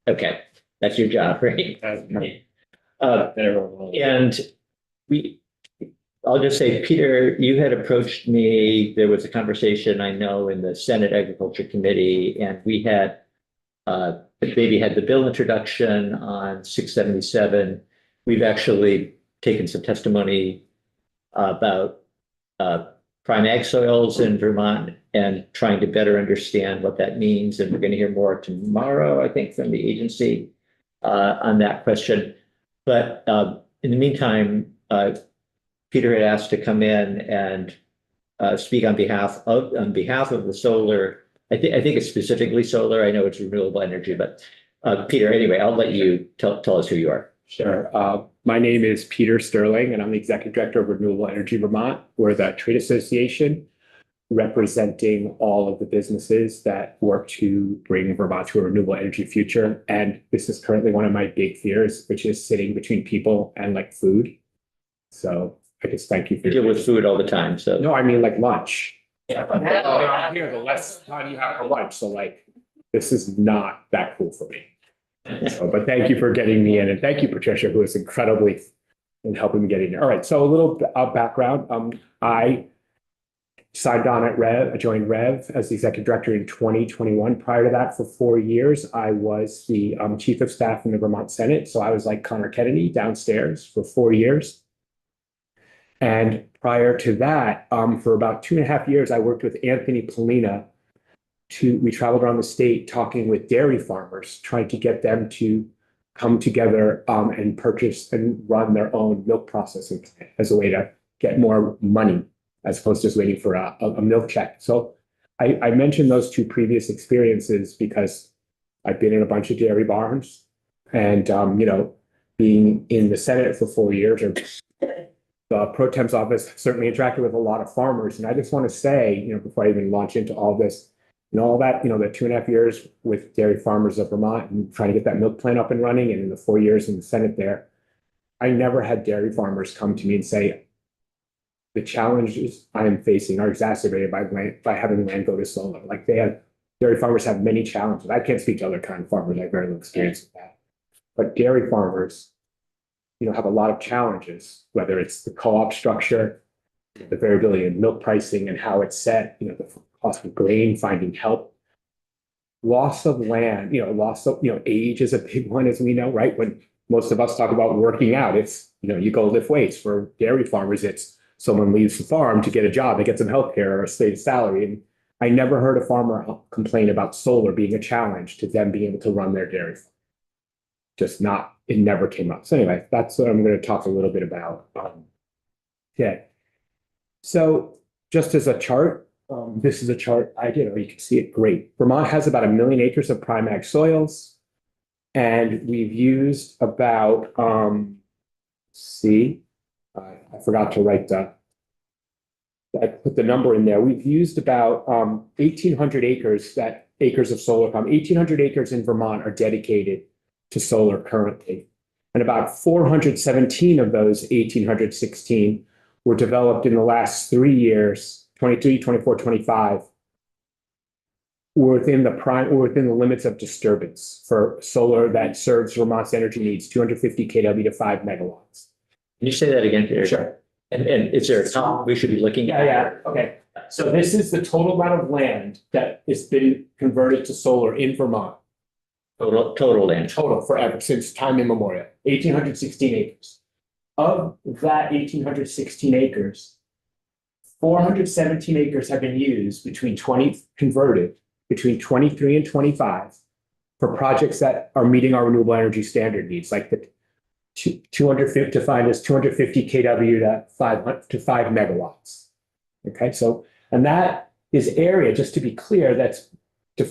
Okay, that's your job, right? Right. And we, I'll just say, Peter, you had approached me. There was a conversation, I know, in the Senate Agriculture Committee, and we had maybe had the bill introduction on 677. We've actually taken some testimony about prime ag soils in Vermont and trying to better understand what that means. And we're going to hear more tomorrow, I think, from the agency on that question. But in the meantime, Peter had asked to come in and speak on behalf of the solar. I think it's specifically solar. I know it's renewable energy, but Peter, anyway, I'll let you tell us who you are. Sure. My name is Peter Sterling, and I'm the Executive Director of Renewable Energy Vermont. We're the trade association representing all of the businesses that work to bring Vermont to a renewable energy future. And this is currently one of my big fears, which is sitting between people and like food. So I just thank you for You deal with food all the time, so. No, I mean like lunch. Yeah. Around here, the less time you have for lunch. So like, this is not that cool for me. So, but thank you for getting me in, and thank you, Patricia, who is incredibly in helping me get in. All right, so a little background. I signed on at Rev. I joined Rev as the executive director in 2021. Prior to that, for 4 years, I was the chief of staff in the Vermont Senate. So I was like Connor Kennedy downstairs for 4 years. And prior to that, for about 2.5 years, I worked with Anthony Polina. We traveled around the state talking with dairy farmers, trying to get them to come together and purchase and run their own milk processing plant as a way to get more money, as opposed to just waiting for a milk check. So I mentioned those two previous experiences because I've been in a bunch of dairy barns, and being in the Senate for 4 years, or the pro tem's office, certainly interacted with a lot of farmers. And I just want to say, before I even launch into all this, all that, the 2.5 years with dairy farmers of Vermont and trying to get that milk plant up and running, and in the 4 years in the Senate there, I never had dairy farmers come to me and say, the challenges I am facing are exacerbated by having land go to solar. Like dairy farmers have many challenges. I can't speak to other kind of farmers. I have very little experience with that. But dairy farmers, have a lot of challenges, whether it's the co-op structure, the variability in milk pricing and how it's set, the cost of grain, finding help, loss of land, loss of, age is a big one, as we know, right? When most of us talk about working out, it's, you go lift weights. For dairy farmers, it's someone leaves the farm to get a job, to get some healthcare or a stated salary. And I never heard a farmer complain about solar being a challenge to them being able to run their dairy farm. It never came up. So anyway, that's what I'm going to talk a little bit about. So just as a chart, this is a chart I did, or you can see it great. Vermont has about 1 million acres of prime ag soils, and we've used about, I forgot to write I put the number in there. We've used about 1,800 acres of solar farm. 1,800 acres in Vermont are dedicated to solar currently. And about 417 of those 1,816 were developed in the last 3 years, 23, 24, 25, within the limits of disturbance for solar that serves Vermont's energy needs, 250 kW to 5 megawatts. Can you say that again, Peter? Sure. And is there a top we should be looking at? Yeah. Okay. So this is the total amount of land that has been converted to solar in Vermont. Total land. Total forever, since time immemorial, 1,816 acres. Of that 1,816 acres, 417 acres have been used converted between 23 and 25 for projects that are meeting our renewable energy standard needs, like the 250 defined as 250 kW to 5 megawatts. Okay, so, and that is area, just to be clear, that's the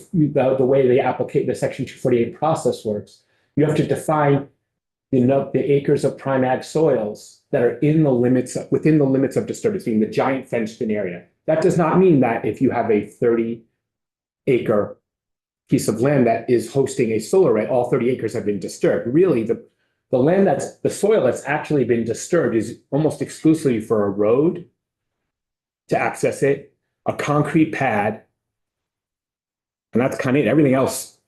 way the Section 248 process works. You have to define the acres of prime ag soils that are within the limits of disturbance, being the giant fenced-in area. That does not mean that if you have a 30-acre piece of land that is hosting a solar array, all 30 acres have been disturbed. Really, the soil that's actually been disturbed is almost exclusively for a road to access it, a concrete pad, and that's kind of it. Everything else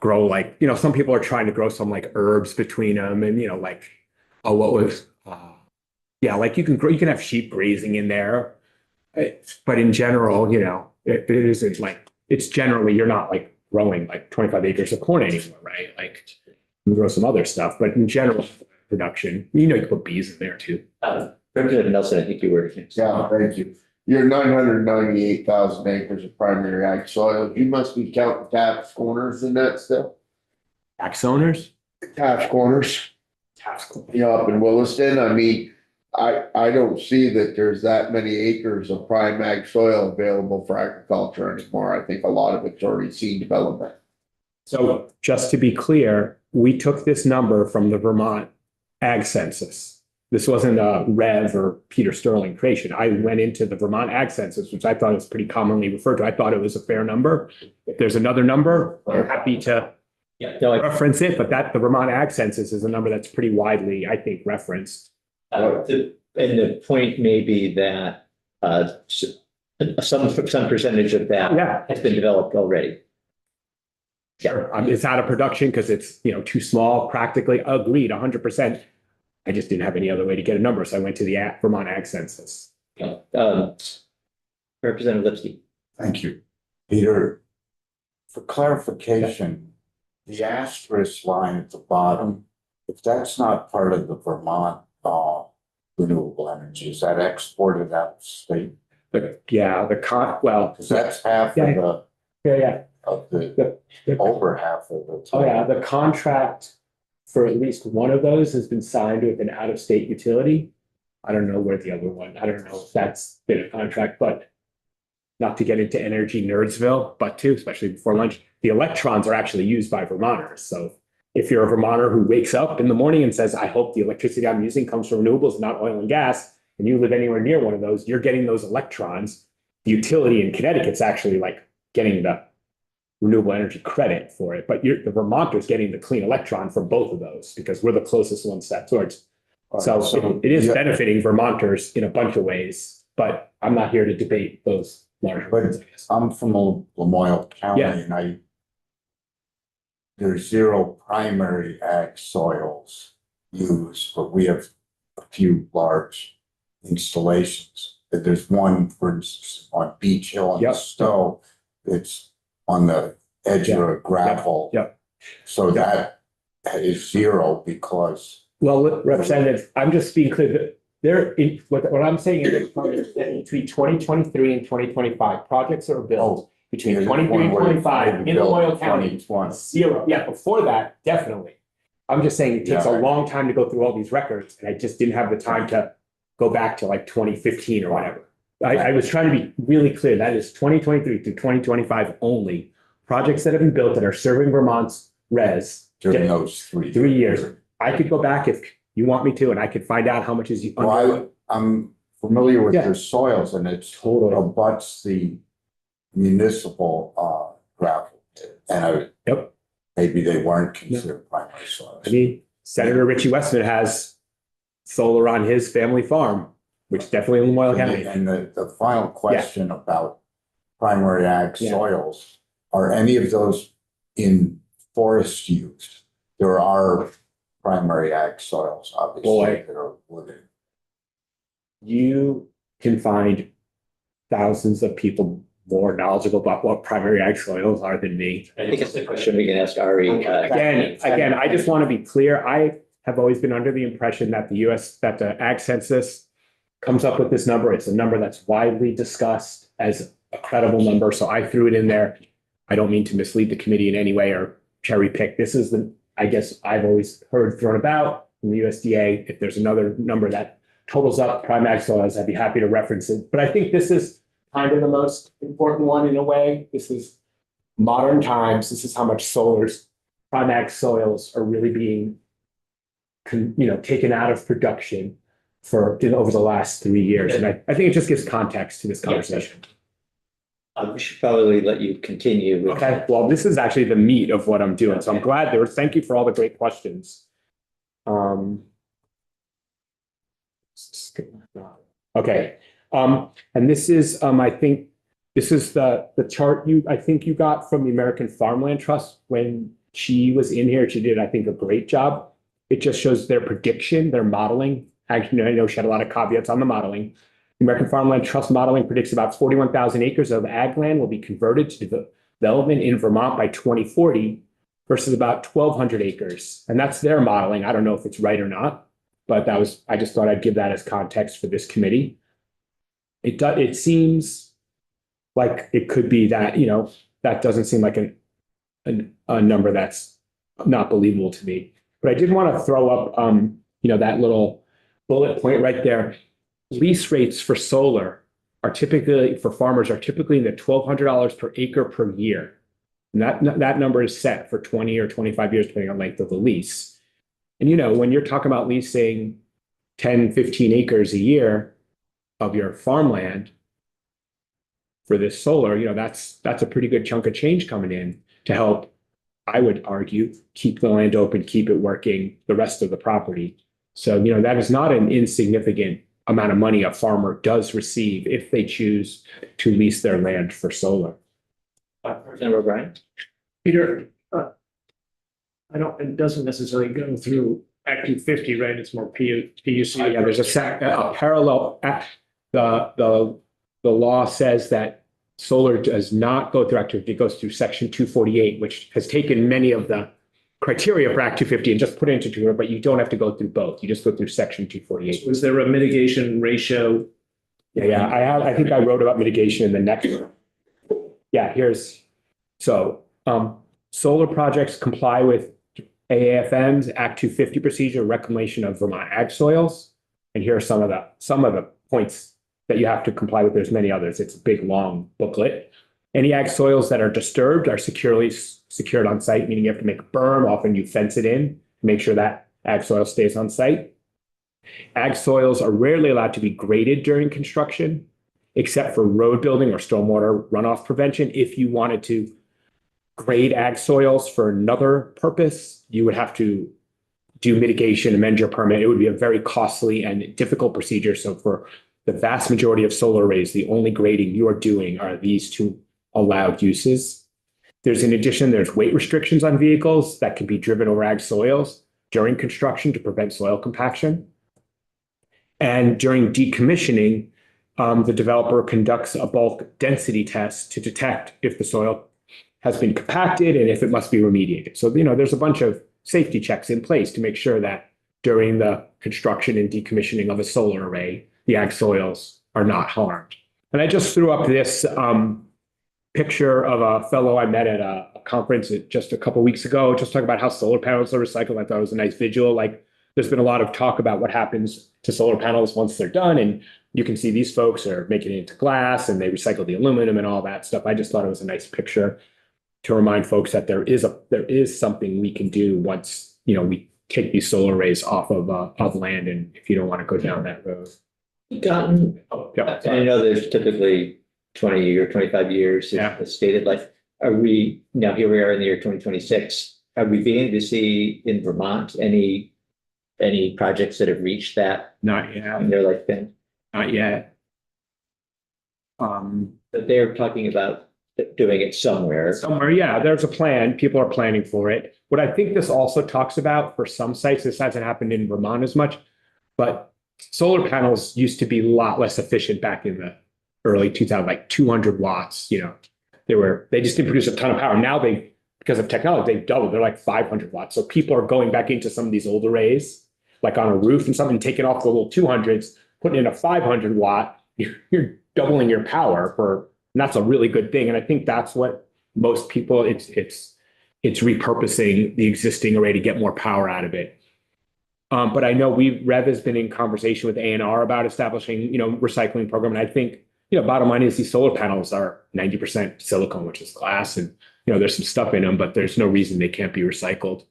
grow like, some people are trying to grow some like herbs between them and, like, oh, what was, yeah, like you can have sheep grazing in there. But in general, it isn't like, it's generally, you're not like growing like 25 acres of corn anymore, right? Like you can grow some other stuff, but in general, production, you can put bees in there too. Representative Nelson, I think you were. Yeah, thank you. Your 998,000 acres of primary ag soil, you must be counting taps corners in that still? Tax owners? Taps corners, Tax corners. up in Williston, I mean, I don't see that there's that many acres of prime ag soil available for agriculture anymore. I think a lot of it's already seen development. So just to be clear, we took this number from the Vermont Ag Census. This wasn't a Rev or Peter Sterling creation. I went into the Vermont Ag Census, which I thought is pretty commonly referred to. I thought it was a fair number. If there's another number, I'm happy to Yeah, no, reference it, but the Vermont Ag Census is a number that's pretty widely, I think, referenced. and the point may be that some percentage of that Yeah. has been developed already. Sure. It's out of production because it's, too small, practically agreed, 100%. I just didn't have any other way to get a number, so I went to the Vermont Ag Census. Representative Lipsky. Thank you. Peter, for clarification, the asterisk line at the bottom, if that's not part of the Vermont renewable energy, is that exported out of state? But yeah, well, Because that's half of Yeah. the, yeah. of the, over half of the. Oh, yeah, the contract for at least one of those has been signed with an out-of-state utility. I don't know where the other one, I don't know if that's been a contract, but not to get into energy nerdsville, but too, especially before lunch, the electrons are actually used by Vermonters. So if you're a Vermonter who wakes up in the morning and says, I hope the electricity I'm using comes from renewables, not oil and gas, and you live anywhere near one of those, you're getting those electrons. The utility in Connecticut's actually like getting the renewable energy credit for it, but the Vermonter's getting the clean electron from both of those because we're the closest one step towards. So it is benefiting Vermonters in a bunch of ways, but I'm not here to debate those larger But- ones, I guess. I'm from Lamoille County Yeah. and there's zero primary ag soils used, but we have a few large installations. There's one, for instance, on Beach Hill in Yep. Stowe. It's on the edge of a gravel. Yep. So that is zero because Well, Representative, I'm just being clear that what I'm saying is that between 2023 and 2025, projects that are built between there's 23 and one where 25 in they built Loyal County, 2020. zero. Yeah, before that, definitely. I'm just saying it takes a Yeah. long time to go through all these records, and I just didn't have the time to go back to like 2015 or whatever. I was trying to be really clear. That is 2023 to 2025 only. Projects that have been built that are serving Vermont's res. during those 3 years. I could go back if you want me to, and I could find out how much is. Well, I'm familiar with Yeah. their soils and it's Totally. abuts the municipal gravel. And Yep. maybe they weren't considered primary soils. I mean, Senator Richie Westman has solar on his family farm, which definitely in Lamoille County. And the final question about primary ag Yeah. soils, are any of those in forest use? There are primary ag soils, obviously, Boy. that are wooded. You can find thousands of people more knowledgeable about what primary ag soils are than me. I think it's a question we can ask Ari. Again, I just want to be clear. I have always been under the impression that that the Ag Census comes up with this number. It's a number that's widely discussed as a credible number. So I threw it in there. I don't mean to mislead the committee in any way or cherry pick. This is I guess I've always heard thrown about from the USDA. If there's another number that totals up prime ag soils, I'd be happy to reference it. But I think this is kind of the most important one in a way. This is modern times. This is how much prime ag soils are really being taken out of production over the last 3 years. And I think it just gives context to this conversation. We should probably let you continue. with- Okay, well, this is actually the meat of what I'm doing, so I'm glad thank you for all the great questions. Okay, and this is, I think, this is the chart I think you got from the American Farmland Trust when she was in here. She did, I think, a great job. It just shows their prediction, their modeling. Actually, I know she had a lot of caveats on the modeling. American Farmland Trust modeling predicts about 41,000 acres of ag land will be converted to development in Vermont by 2040 versus about 1,200 acres. And that's their modeling. I don't know if it's right or not, but I just thought I'd give that as context for this committee. It seems like it could be that, that doesn't seem like a number that's not believable to me. But I did want to throw up, that little bullet point right there. Lease rates for solar for farmers are typically in the $1,200 per acre per year. And that number is set for 20 or 25 years, depending on length of the lease. And, when you're talking about leasing 10, 15 acres a year of your farmland for this solar, that's a pretty good chunk of change coming in to help, I would argue, keep the land open, keep it working, the rest of the property. So, that is not an insignificant amount of money a farmer does receive if they choose to lease their land for solar. Representative O'Brien? Peter, it doesn't necessarily go through Act 250, right? It's more PUC. Yeah, there's a parallel act. The law says that solar does not go through Act 250, it goes through Section 248, which has taken many of the criteria for Act 250 and just put it into 200, but you don't have to go through both. You just go through Section 248. Was there a mitigation ratio? Yeah, I think I wrote about mitigation in the next one. Yeah, solar projects comply with AAFM's Act 250 procedure, reclamation of Vermont ag soils. And here are some of the points that you have to comply with. There's many others. It's a big, long booklet. Any ag soils that are disturbed are securely secured on site, meaning you have to make a berm. Often you fence it in to make sure that ag soil stays on site. Ag soils are rarely allowed to be graded during construction, except for road building or stormwater runoff prevention. If you wanted to grade ag soils for another purpose, you would have to do mitigation, amend your permit. It would be a very costly and difficult procedure. So for the vast majority of solar arrays, the only grading you are doing are these two allowed uses. In addition, there's weight restrictions on vehicles that can be driven over ag soils during construction to prevent soil compaction. And during decommissioning, the developer conducts a bulk density test to detect if the soil has been compacted and if it must be remediated. So, there's a bunch of safety checks in place to make sure that during the construction and decommissioning of a solar array, the ag soils are not harmed. And I just threw up this picture of a fellow I met at a conference just a couple of weeks ago, just talking about how solar panels are recycled. I thought it was a nice visual. Like, there's been a lot of talk about what happens to solar panels once they're done. And you can see these folks are making it into glass and they recycle the aluminum and all that stuff. I just thought it was a nice picture to remind folks that there is something we can do once, we take these solar arrays off of land. And if you don't want to go down that road. I know there's typically 20 or 25 years of stated life. Here we are in the year 2026. Are we beginning to see in Vermont any projects that have reached that? Not yet. In their lifespan? Not yet. But they're talking about doing it somewhere. Yeah, there's a plan. People are planning for it. What I think this also talks about for some sites, this hasn't happened in Vermont as much, but solar panels used to be a lot less efficient back in the early 2000s, like 200 watts. They just didn't produce a ton of power. Now because of technology, they've doubled. They're like 500 watts. So people are going back into some of these old arrays, like on a roof and something, taking off the little 200s, putting in a 500 watt. You're doubling your power and that's a really good thing. And I think that's what most people, it's repurposing the existing array to get more power out of it. But I know Rev has been in conversation with A&R about establishing, recycling program. And I think, bottom line is these solar panels are 90% silicone, which is glass. And, there's some stuff in them, but there's no reason they can't be recycled.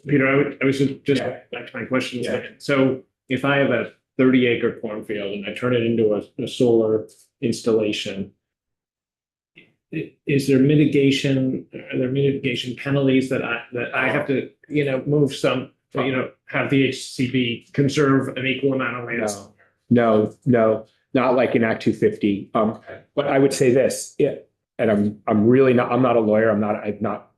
Peter, I was just back to my question. Yeah. So if I have a 30-acre cornfield and I turn it into a solar installation, is there mitigation? Are there mitigation penalties that I have to, move some, have the HCB conserve an equal amount of land? No, not like in Act 250. But I would say this, and I'm not a lawyer. I've not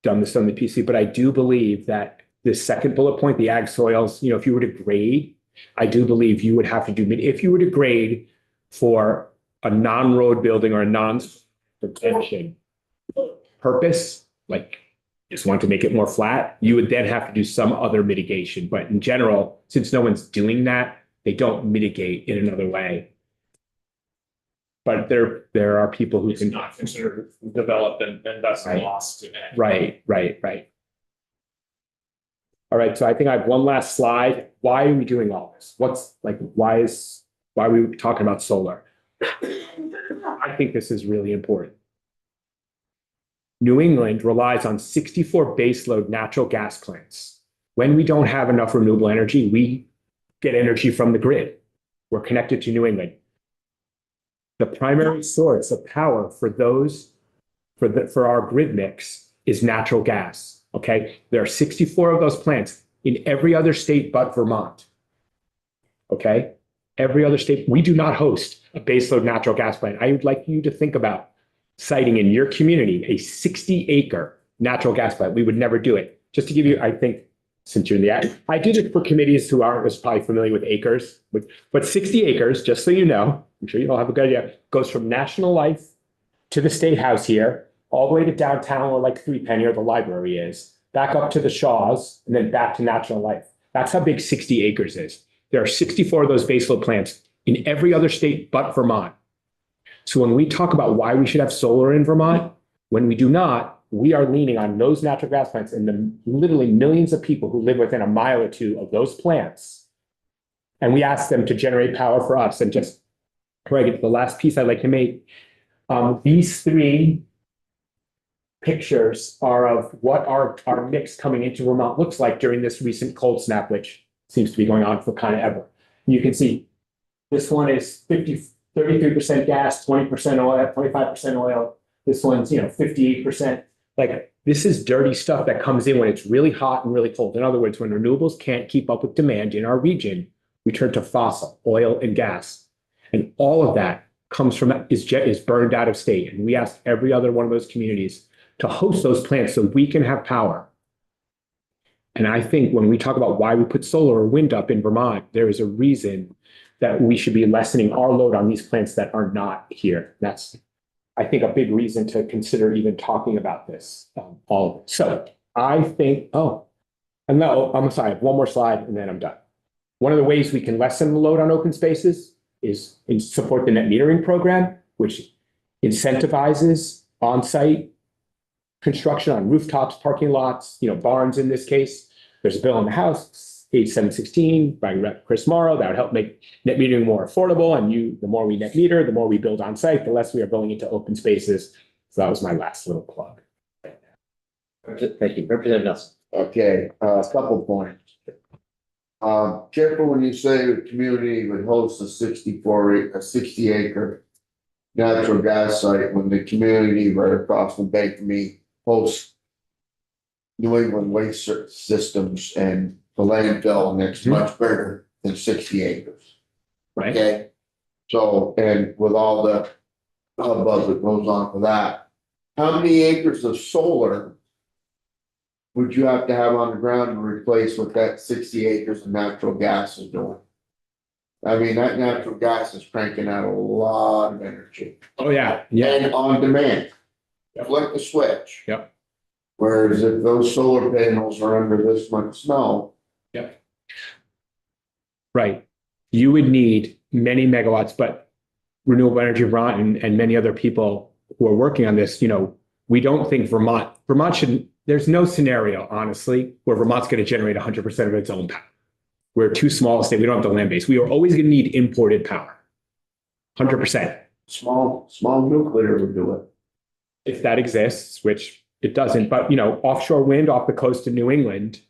done this on the PC, but I do believe that the second bullet point, the ag soils, if you were to grade, I do believe you would have to do, if you were to grade for a non-road building or a non-protection purpose, like just want to make it more flat, you would then have to do some other mitigation. But in general, since no one's doing that, they don't mitigate in another way. But there are people who It's can. not considered developed and thus Right. lost to that. Right. All right, so I think I have one last slide. Why are we doing all this? Why are we talking about solar? I think this is really important. New England relies on 64 baseload natural gas plants. When we don't have enough renewable energy, we get energy from the grid. We're connected to New England. The primary source of power for our grid mix is natural gas. Okay, there are 64 of those plants in every other state but Vermont. Okay, every other state, we do not host a baseload natural gas plant. I would like you to think about siting in your community a 60-acre natural gas plant. We would never do it. Just to give you, I think, since you're in the ag, I did it for committees who aren't as probably familiar with acres, but 60 acres, just so you know, I'm sure you all have a good idea, goes from National Life to the State House here, all the way to downtown where like Three Penny or the library is, back up to the Shaws, and then back to National Life. That's how big 60 acres is. There are 64 of those baseload plants in every other state but Vermont. So when we talk about why we should have solar in Vermont, when we do not, we are leaning on those natural gas plants and the literally millions of people who live within a mile or two of those plants. And we ask them to generate power for us. And just before I get to the last piece I'd like to make, these three pictures are of what our mix coming into Vermont looks like during this recent cold snap, which seems to be going on for kind of ever. You can see this one is 33% gas, 20% oil, 25% oil. This one's, 58%. Like, this is dirty stuff that comes in when it's really hot and really cold. In other words, when renewables can't keep up with demand in our region, we turn to fossil, oil and gas. And all of that comes from, is burned out of state. And we ask every other one of those communities to host those plants so we can have power. And I think when we talk about why we put solar or wind up in Vermont, there is a reason that we should be lessening our load on these plants that are not here. That's, I think, a big reason to consider even talking about this. All of it. So I think, I'm sorry, I have one more slide and then I'm done. One of the ways we can lessen the load on open spaces is support the net metering program, which incentivizes on-site construction on rooftops, parking lots, barns in this case. There's a bill in the House, H716 by Rep. Chris Morrow that would help make net metering more affordable. And the more we net meter, the more we build on site, the less we are building into open spaces. So that was my last little plug. Thank you. Representative Nelson. Okay, a couple points. Careful when you say the community would host a 60 acre natural gas site when the community right across the bay from me hosts New England Waste Systems and the landfill, and it's much bigger than 60 acres. Right. Okay, so, and with all the hubbub that goes on for that, how many acres of solar would you have to have on the ground to replace what that 60 acres of natural gas is doing? I mean, that natural gas is cranking out a lot of energy. Oh, yeah. Yeah. And on demand. Yep. Flip the switch. Yep. Whereas if those solar panels are under this much snow. Yep. Right. You would need many megawatts, but Renewable Energy Vermont and many other people who are working on this, we don't think Vermont shouldn't, there's no scenario, honestly, where Vermont's going to generate 100% of its own power. We're too small a state. We don't have the land base. We are always going to need imported power. 100%. Small nuclear would do it. If that exists, which it doesn't, but offshore wind off the coast of New England,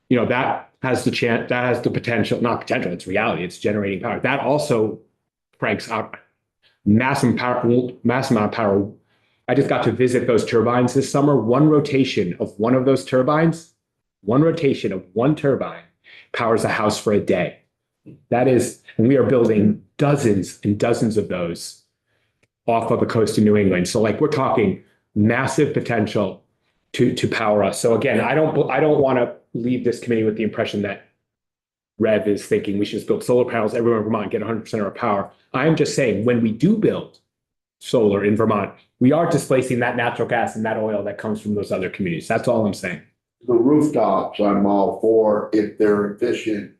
that has the chance, that has the potential, not potential, it's reality, it's generating power. That also cranks out massive amount of power. I just got to visit those turbines this summer. One rotation of one of those turbines, one rotation of one turbine powers a house for a day. That is, and we are building dozens and dozens of those off of the coast of New England. So we're talking massive potential to power us. So again, I don't want to leave this committee with the impression that Rev is thinking we should just build solar panels everywhere in Vermont, get 100% of our power. I'm just saying, when we do build solar in Vermont, we are displacing that natural gas and that oil that comes from those other communities. That's all I'm saying. The rooftops, I'm all for if they're efficient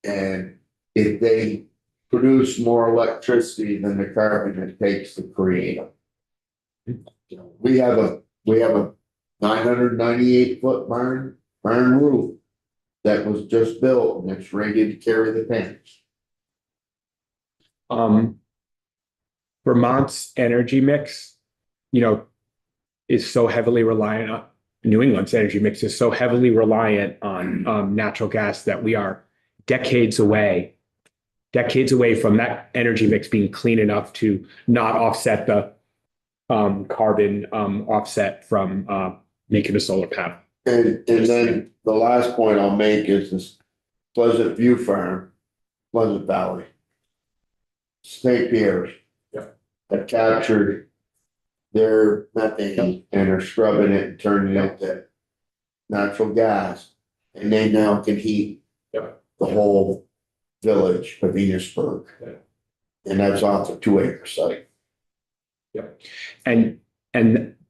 and if they produce more electricity than the carbon it takes to create them. You know, we have a 998-foot barn roof that was just built and it's ready to carry the tanks. Vermont's energy mix, is so heavily reliant on New England's energy mix is so heavily reliant on natural gas that we are decades away from that energy mix being clean enough to not offset the carbon offset from making a solar panel. And then the last point I'll make is this Pleasant View Farm, Pleasant Valley. St. Pierre's. Yep. Have captured their methane and are scrubbing it and turning it into natural gas. And they now can heat Yep. the whole village of Venusburg. Yep. And that's off a 2-acre site. And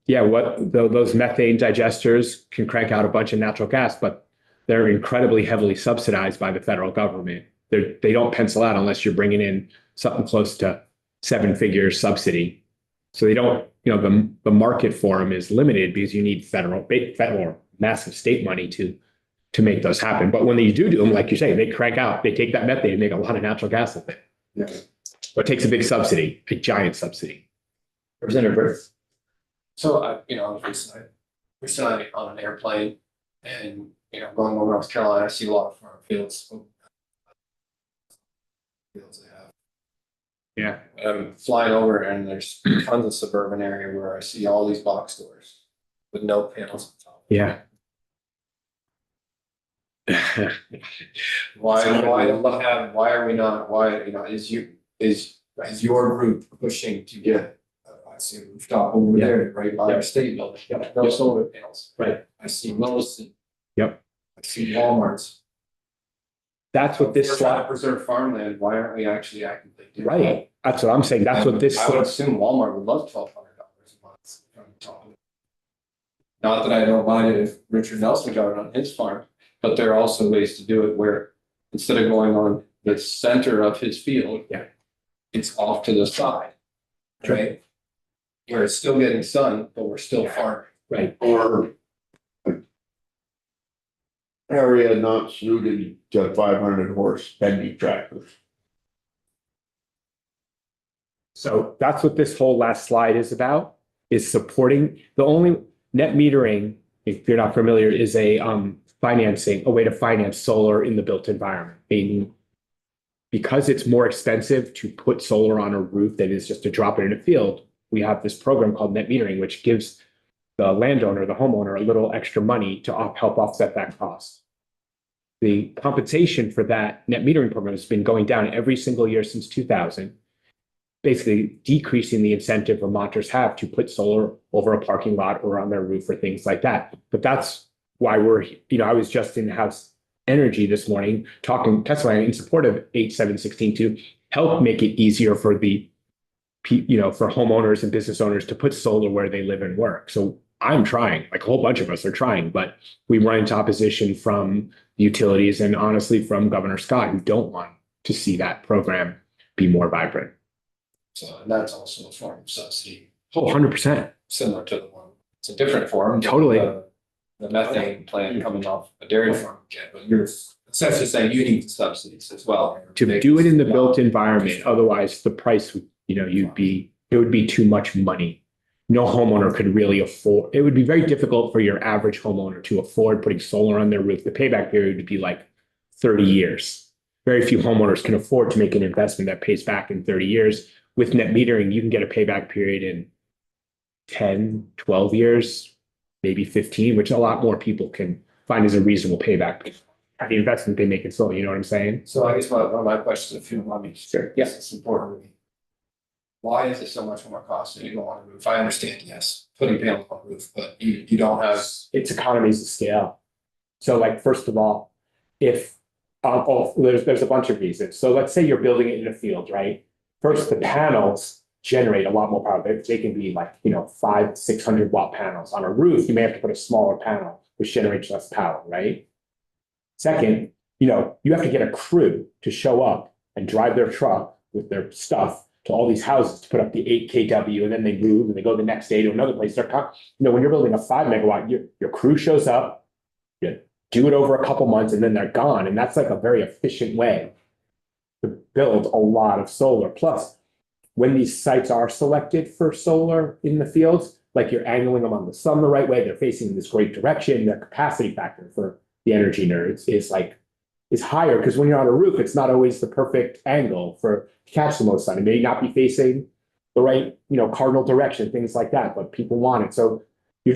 yeah, those methane digesters can crank out a bunch of natural gas, but they're incredibly heavily subsidized by the federal government. They don't pencil out unless you're bringing in something close to 7-figure subsidy. So they don't, the market for them is limited because you need federal massive state money to make those happen. But when you do them, like you say, they crank out, they take that methane and make a lot of natural gas with it. Yeah. But it takes a big subsidy, a giant subsidy. Representative Burke. So I was recently on an airplane and, going over North Carolina, I see a lot of farm fields. Fields they have. Yeah. I'm flying over and there's tons of suburban area where I see all these box stores with no panels on top. Yeah. Why are we not, is your group pushing to get, I see a rooftop over Yeah. there, right by Yeah. our state building, Yeah. no solar panels. Right. I see Wilson. Yep. I see Walmart's. That's what this If we're trying to slide, preserve farmland, why aren't we actually actively doing that? right? That's what I'm saying. That's what this I would slide, assume Walmart would love $1,200 a month from the top of it. Not that I don't mind it if Richard Nelson got it on his farm, but there are also ways to do it where instead of going on the center of his field. Yeah. It's off to the side, right? Where it's still getting sun, but we're still farming. right? Or area not suited to 500 horse Bendy tractors. So that's what this whole last slide is about, is supporting the only net metering, if you're not familiar, is a way to finance solar in the built environment. Meaning, because it's more expensive to put solar on a roof than it is just to drop it in a field, we have this program called net metering, which gives the landowner, the homeowner, a little extra money to help offset that cost. The compensation for that net metering program has been going down every single year since 2000, basically decreasing the incentive Vermonters have to put solar over a parking lot or on their roof or things like that. But that's why I was just in House Energy this morning testifying in support of H716 to help make it easier for for homeowners and business owners to put solar where they live and work. So I'm trying, like a whole bunch of us are trying, but we run into opposition from utilities and honestly from Governor Scott, who don't want to see that program be more vibrant. So and that's also a form of subsidy, Oh, 100%. similar to the one. It's a different form. Totally. The methane plant coming off a dairy farm, but you're essentially saying you need subsidies as well. To do it in the built environment, otherwise the price would, it would be too much money. No homeowner could really afford, it would be very difficult for your average homeowner to afford putting solar on their roof. The payback period would be like 30 years. Very few homeowners can afford to make an investment that pays back in 30 years. With net metering, you can get a payback period in 10, 12 years, maybe 15, which a lot more people can find as a reasonable payback. The investment they make in solar, you know what I'm saying? So I guess one of my questions, if you don't mind me, Sure. Yeah. it's important to me. why is it so much more costly to go on a roof? I understand, yes, putting panels on a roof, but you don't have. It's economies of scale. So like, first of all, if, there's a bunch of reasons. So let's say you're building it in a field, right? First, the panels generate a lot more power. They can be like, 500-600 watt panels. On a roof, you may have to put a smaller panel, which generates less power, right? Second, you have to get a crew to show up and drive their truck with their stuff to all these houses to put up the 8 kW, and then they move and they go the next day to another place. When you're building a 5 megawatt, your crew shows up, you do it over a couple months, and then they're gone. And that's like a very efficient way to build a lot of solar. Plus, when these sites are selected for solar in the fields, like you're angling them on the sun the right way, they're facing in this great direction, their capacity factor for the energy nerds is higher, because when you're on a roof, it's not always the perfect angle to catch the most sun. It may not be facing the right, cardinal direction, things like that, but people want it. So you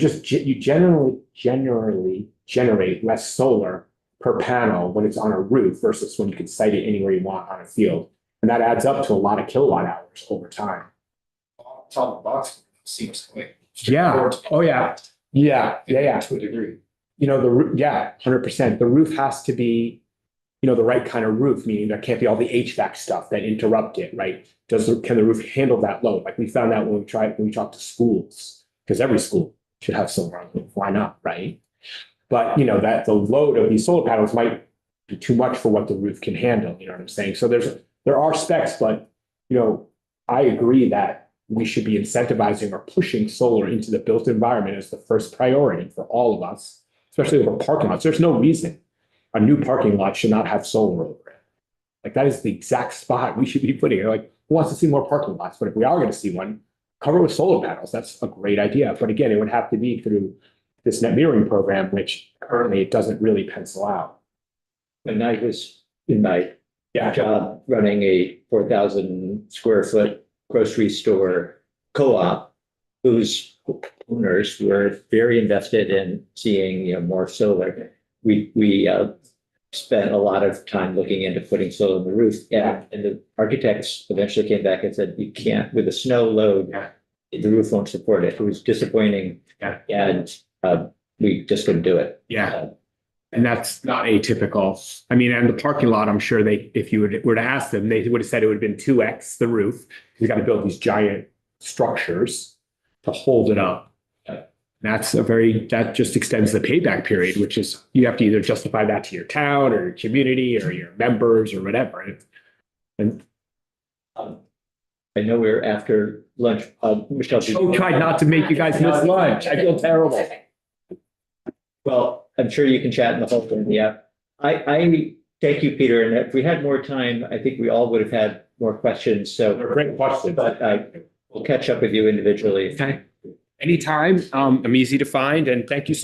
generally generate less solar per panel when it's on a roof versus when you can site it anywhere you want on a field. And that adds up to a lot of kilowatt hours over time. Top of the box seems quick. Yeah. Oh, yeah. Yeah. To a degree. 100%. The roof has to be, the right kind of roof, meaning there can't be all the HVAC stuff that interrupt it, right? Can the roof handle that load? Like we found out when we talked to schools, because every school should have solar on the roof. Why not, right? But that the load of these solar panels might be too much for what the roof can handle. You know what I'm saying? So there are specs, but I agree that we should be incentivizing or pushing solar into the built environment as the first priority for all of us, especially over parking lots. There's no reason a new parking lot should not have solar over it. Like that is the exact spot we should be putting it. Like, who wants to see more parking lots? But if we are going to see one, cover it with solar panels. That's a great idea. But again, it would have to be through this net metering program, which currently it doesn't really pencil out. When I was in my job running a 4,000 square foot grocery store co-op, whose owners were very invested in seeing more solar. We spent a lot of time looking into putting solar on the roof, and the architects eventually came back and said, you can't, with a snow load, the roof won't support it. It was disappointing, and we just couldn't do it. And that's not atypical. I mean, and the parking lot, I'm sure if you were to ask them, they would have said it would have been 2x the roof. You got to build these giant structures to hold it up. That just extends the payback period, which is you have to either justify that to your town or your community or your members or whatever. And I know we're after lunch. Michelle, Joe tried not to make you guys miss lunch. I feel terrible. Well, I'm sure you can chat in the whole thing. Yeah. I thank you, Peter. And if we had more time, I think we all would have had more questions. So They're great questions. But we'll catch up with you individually. Okay. Anytime. I'm easy to find, and thank you so